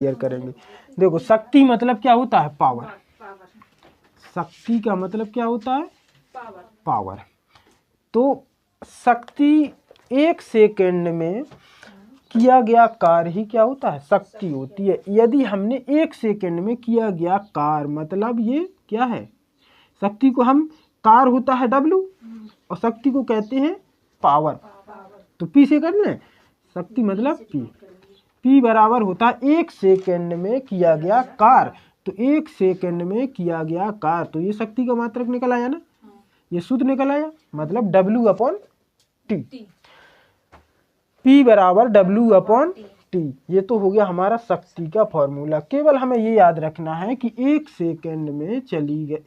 Clear करेंगे। देखो शक्ति मतलब क्या होता है? पावर। शक्ति का मतलब क्या होता है? पावर। तो शक्ति 1 सेकंड में किया गया कार्य ही क्या होता है? शक्ति होती है। यदि हमने 1 सेकंड में किया गया कार्य, मतलब ये क्या है? शक्ति को हम, कार्य होता है W और शक्ति को कहते हैं पावर। तो P से कर लें, शक्ति मतलब P। P बराबर होता है 1 सेकंड में किया गया कार्य। तो 1 सेकंड में किया गया कार्य, तो ये शक्ति का मात्रक निकल आया ना, ये सूत्र निकल आया, मतलब W/T। P बराबर W/T। ये तो हो गया हमारा शक्ति का फॉर्मूला। केवल हमें ये याद रखना है कि 1 सेकंड में चली गई,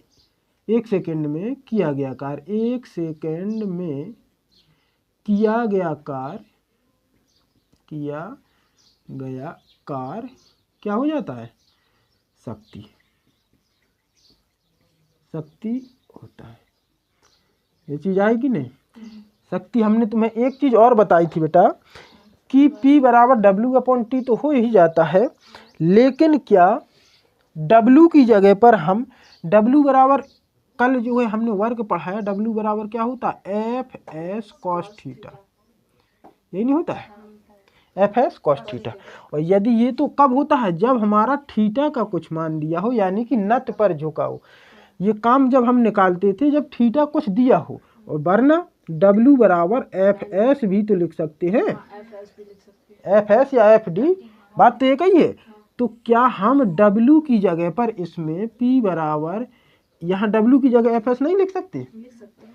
1 सेकंड में किया गया कार्य, 1 सेकंड में किया गया कार्य, क्या हो जाता है? शक्ति होता है। ये चीज आई कि नहीं? शक्ति हमने तुम्हें एक चीज और बताई थी बेटा कि P बराबर W/T तो हो ही जाता है, लेकिन क्या W की जगह पर हम W बराबर, कल जो है हमने वर्ग पढ़ाया, W बराबर क्या होता है? FS cos theta. यही नहीं होता है? FS cos theta. और यदि ये तो कब होता है? जब हमारा थीटा का कुछ मान दिया हो, यानी कि नत पर झुका हो। ये काम जब हम निकालते थे जब थीटा कुछ दिया हो, और वरना W बराबर FS भी तो लिख सकते हैं, FS या FD, बात तो एक ही है। तो क्या हम W की जगह पर इसमें P बराबर, यहाँ W की जगह FS नहीं लिख सकते?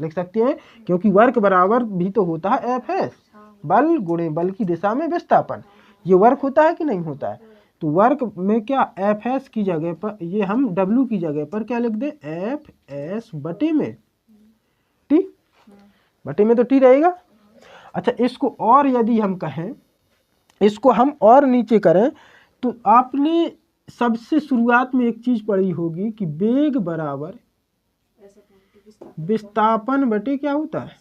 लिख सकते हैं, क्योंकि वर्क बराबर भी तो होता है FS, बल गुणे बल की दिशा में विस्थापन। ये वर्क होता है कि नहीं होता है? तो वर्क में क्या FS की जगह पर, ये हम W की जगह पर क्या लिख दें? FS बटे में T, बटे में तो T रहेगा। अच्छा, इसको और यदि हम कहें, इसको हम और नीचे करें, तो आपने सबसे शुरुआत में एक चीज पढ़ी होगी कि वेग बराबर विस्थापन बटे क्या होता है?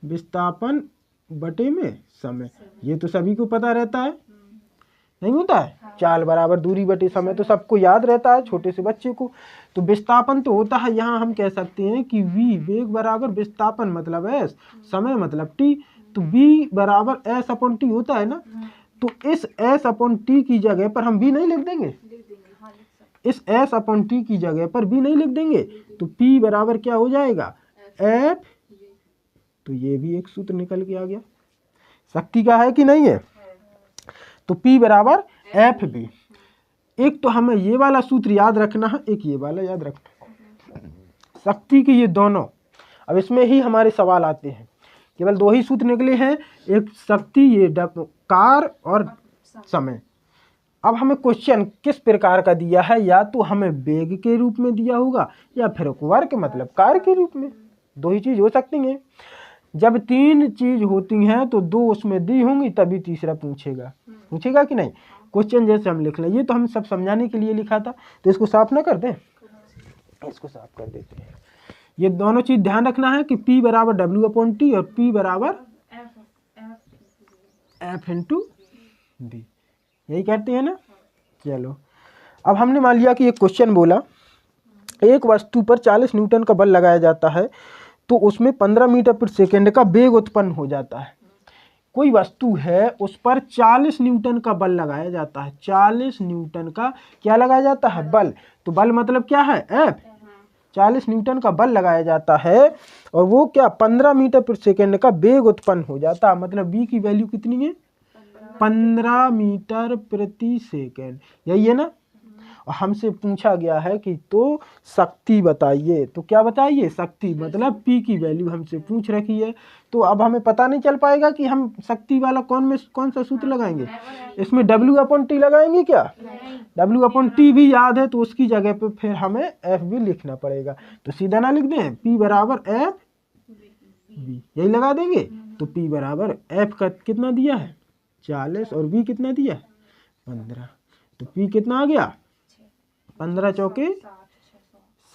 विस्थापन बटे में समय। ये तो सभी को पता रहता है, नहीं होता है? चाल बराबर दूरी बटे समय तो सबको याद रहता है, छोटे से बच्चे को। तो विस्थापन तो होता है, यहाँ हम कह सकते हैं कि V, वेग बराबर विस्थापन मतलब S, समय मतलब T। तो V बराबर S/T होता है ना। तो इस S/T की जगह पर हम V नहीं लिख देंगे? इस S/T की जगह पर V नहीं लिख देंगे? तो P बराबर क्या हो जाएगा? F। तो ये भी एक सूत्र निकल के आ गया, शक्ति का है कि नहीं है? तो P बराबर FB। एक तो हमें ये वाला सूत्र याद रखना है, एक ये वाला याद रखना है, शक्ति के ये दोनों। अब इसमें ही हमारे सवाल आते हैं, केवल 2 ही सूत्र निकले हैं, एक शक्ति, ये कार्य और समय। अब हमें क्वेश्चन किस प्रकार का दिया है? या तो हमें वेग के रूप में दिया होगा, या फिर वर्क मतलब कार्य के रूप में। 2 ही चीज हो सकती हैं। जब 3 चीज होती हैं तो 2 उसमें दी होंगी, तभी तीसरा पूछेगा कि नहीं? क्वेश्चन जैसे हम लिख लें, ये तो हम सब समझाने के लिए लिखा था, तो इसको साफ ना कर दें, इसको साफ कर देते हैं। ये दोनों चीज ध्यान रखना है कि P बराबर W/T और P बराबर F/D, यही कहते हैं ना। चलो, अब हमने मान लिया कि एक क्वेश्चन बोला, एक वस्तु पर 40 न्यूटन का बल लगाया जाता है, तो उसमें 15 मीटर प्रति सेकंड का वेग उत्पन्न हो जाता है। कोई वस्तु है, उस पर 40 न्यूटन का बल लगाया जाता है, 40 न्यूटन का क्या लगाया जाता है? बल। तो बल मतलब क्या है? F। 40 न्यूटन का बल लगाया जाता है और वो क्या 15 मीटर प्रति सेकंड का वेग उत्पन्न हो जाता है, मतलब V की वैल्यू कितनी है? 15 मीटर प्रति सेकंड, यही है ना। और हमसे पूछा गया है कि तो शक्ति बताइए, तो क्या बताइए? शक्ति मतलब P की वैल्यू हमसे पूछ रखी है। तो अब हमें पता नहीं चल पाएगा कि हम शक्ति वाला कौन सा सूत्र लगाएंगे? इसमें W/T लगाएंगे क्या? W/T भी याद है, तो उसकी जगह पे फिर हमें F भी लिखना पड़ेगा। तो सीधा ना लिख दें, P बराबर FB, यही लगा देंगे। तो P बराबर F का कितना दिया है? 40 और V कितना दिया है? 15। तो P कितना आ गया? 15 चौके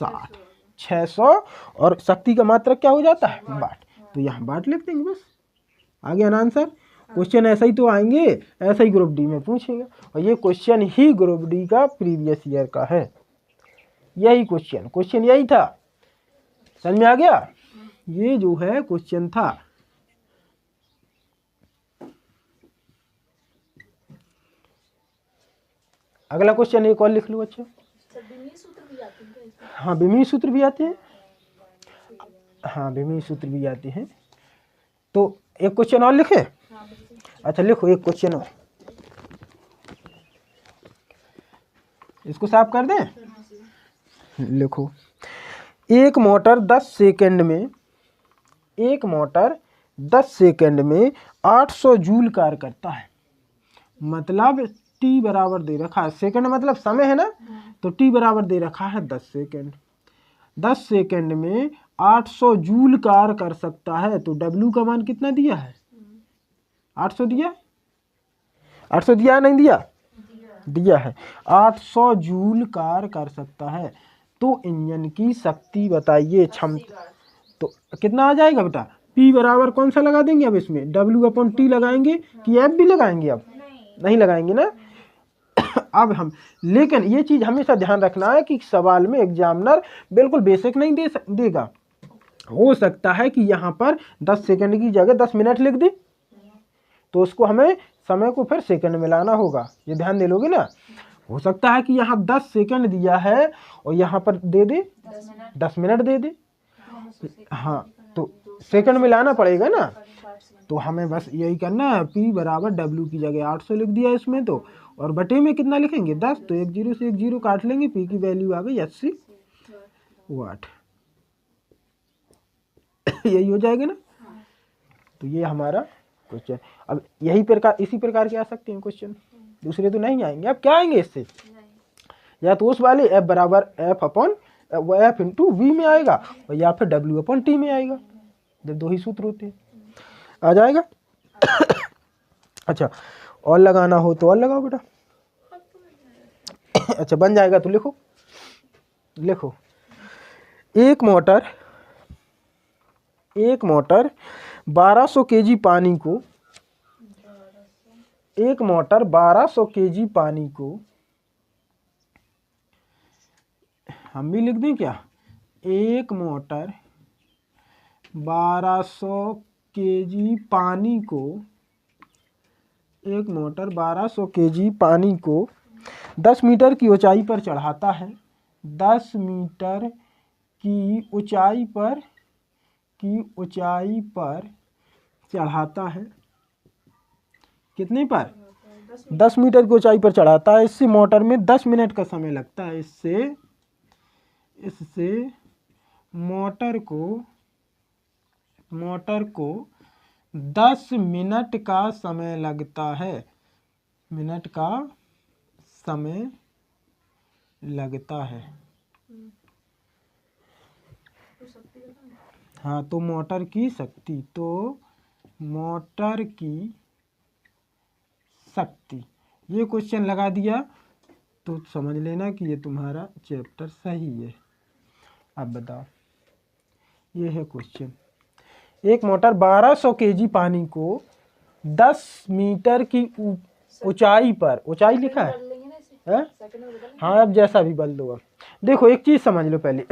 60, 600। और शक्ति का मात्रक क्या हो जाता है? वाट। तो यहाँ वाट लिख देंगे, बस आ गया ना आंसर। क्वेश्चन ऐसा ही तो आएंगे, ऐसा ही ग्रुप डी में पूछेगा। और ये क्वेश्चन ही ग्रुप डी का प्रीवियस ईयर का है, यही क्वेश्चन यही था। समझ में आ गया? ये जो है क्वेश्चन था। अगला क्वेश्चन एक और लिख लो। अच्छा, हाँ बिमीय सूत्र भी आते हैं, हाँ बिमीय सूत्र भी आते हैं। तो एक क्वेश्चन और लिखे। अच्छा लिखो एक क्वेश्चन और, इसको साफ कर दें। लिखो, एक मोटर 10 सेकंड में 800 जूल कार्य करता है। मतलब टी बराबर दे रखा है, सेकंड मतलब समय है ना, तो टी बराबर दे रखा है 10 सेकंड। 10 सेकंड में 800 जूल कार्य कर सकता है, तो डब्ल्यू का मान कितना दिया है? 800 दिया, 800 दिया नहीं दिया? दिया है। 800 जूल कार्य कर सकता है, तो इंजन की शक्ति बताइए, क्षमता। तो कितना आ जाएगा बेटा? P बराबर कौन सा लगा देंगे अब इसमें? W/T लगाएंगे कि F भी लगाएंगे? अब नहीं लगाएंगे ना। अब हम, लेकिन ये चीज हमेशा ध्यान रखना है कि सवाल में एग्जामिनर बिल्कुल बेसिक नहीं देगा। हो सकता है कि यहाँ पर 10 सेकंड की जगह 10 मिनट लिख दे, तो उसको हमें समय को फिर सेकंड में लाना होगा। ये ध्यान दे लोगे ना। हो सकता है कि यहाँ 10 सेकंड दिया है और यहाँ पर दे दे 10 मिनट दे दे, हाँ तो सेकंड में लाना पड़ेगा ना। तो हमें बस यही करना है, P बराबर W की जगह 800 लिख दिया इसमें, तो और बटे में कितना लिखेंगे? 10। तो 1 0 से 1 0 काट लेंगे, P की वैल्यू आ गई 80 वाट। यही हो जाएगा ना। तो ये हमारा क्वेश्चन। अब यही प्रकार, इसी प्रकार के आ सकते हैं क्वेश्चन, दूसरे तो नहीं आएंगे। अब क्या आएंगे इससे? या तो उस वाले F बराबर F इंटू V में आएगा, और या फिर W/T में आएगा, जब दो ही सूत्र होते हैं। आ जाएगा। अच्छा, और लगाना हो तो और लगाओ बेटा। अच्छा बन जाएगा तो लिखो। एक मोटर 1200 केजी पानी को, एक मोटर 1200 केजी पानी को, हम भी लिख दें क्या? एक मोटर 1200 केजी पानी को, एक मोटर 1200 केजी पानी को 10 मीटर की ऊंचाई पर चढ़ाता है। 10 मीटर की ऊंचाई पर चढ़ाता है। कितने पर? 10 मीटर की ऊंचाई पर चढ़ाता है। इससे मोटर में 10 मिनट का समय लगता है। इससे मोटर को 10 मिनट का समय लगता है। मिनट का समय लगता है। हाँ, तो मोटर की शक्ति, ये क्वेश्चन लगा दिया तो समझ लेना कि ये तुम्हारा चैप्टर सही है। अब बताओ, ये है क्वेश्चन। एक मोटर 1200 केजी पानी को 10 मीटर की ऊंचाई पर, ऊंचाई लिखा है? हाँ, अब जैसा भी बदल दो। अब देखो एक चीज समझ लो पहले।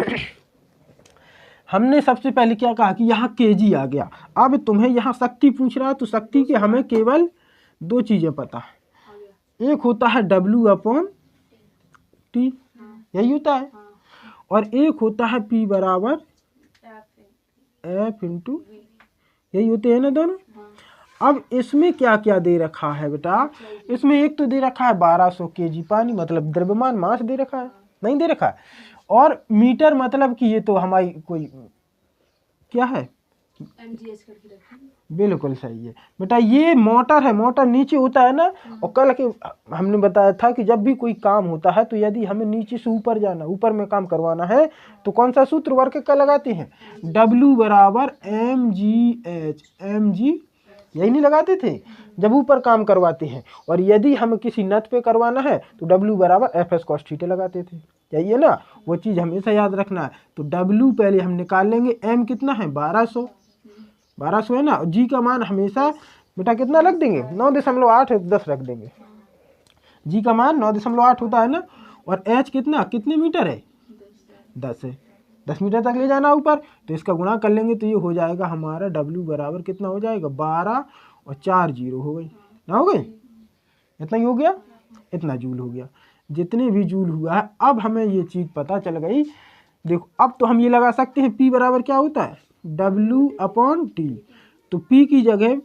हमने सबसे पहले क्या कहा कि यहाँ केजी आ गया। अब तुम्हें यहाँ शक्ति पूछ रहा है, तो शक्ति के हमें केवल दो चीजें पता है। एक होता है W/T, यही होता है, और एक होता है P बराबर F इंटू, यही होते हैं ना दोनों। अब इसमें क्या क्या दे रखा है बेटा? इसमें एक तो दे रखा है 1200 केजी पानी, मतलब द्रव्यमान मास दे रखा है, नहीं दे रखा है। और मीटर मतलब कि ये तो हमारी कोई क्या है, MGH करके रखा है। बिल्कुल सही है बेटा। ये मोटर है, मोटर नीचे होता है ना। और कल के हमने बताया था कि जब भी कोई काम होता है, तो यदि हमें नीचे से ऊपर जाना, ऊपर में काम करवाना है, तो कौन सा सूत्र वर्क का लगाते हैं? W बराबर MGH, यही नहीं लगाते थे जब ऊपर काम करवाते हैं। और यदि हम किसी नट पे करवाना है, तो W बराबर FS cos थीटा लगाते थे। यही है ना, वो चीज हमेशा याद रखना है। तो W पहले हम निकाल लेंगे, M कितना है? 1200 है ना। G का मान हमेशा बेटा कितना रख देंगे 9.8 10 रख देंगे। जी का मान 9.8 होता है ना, और एच कितने मीटर है 10 है, 10 मीटर तक ले जाना ऊपर, तो इसका गुणा कर लेंगे तो ये हो जाएगा हमारा W बराबर कितना हो जाएगा 12 और 4 जीरो हो गई ना, हो गई इतना ही हो गया, इतना जूल हो गया। जितने भी जूल हुआ है अब हमें ये चीज़ पता चल गई। देखो अब तो हम ये लगा सकते हैं P बराबर क्या होता है W/T, तो P की जगह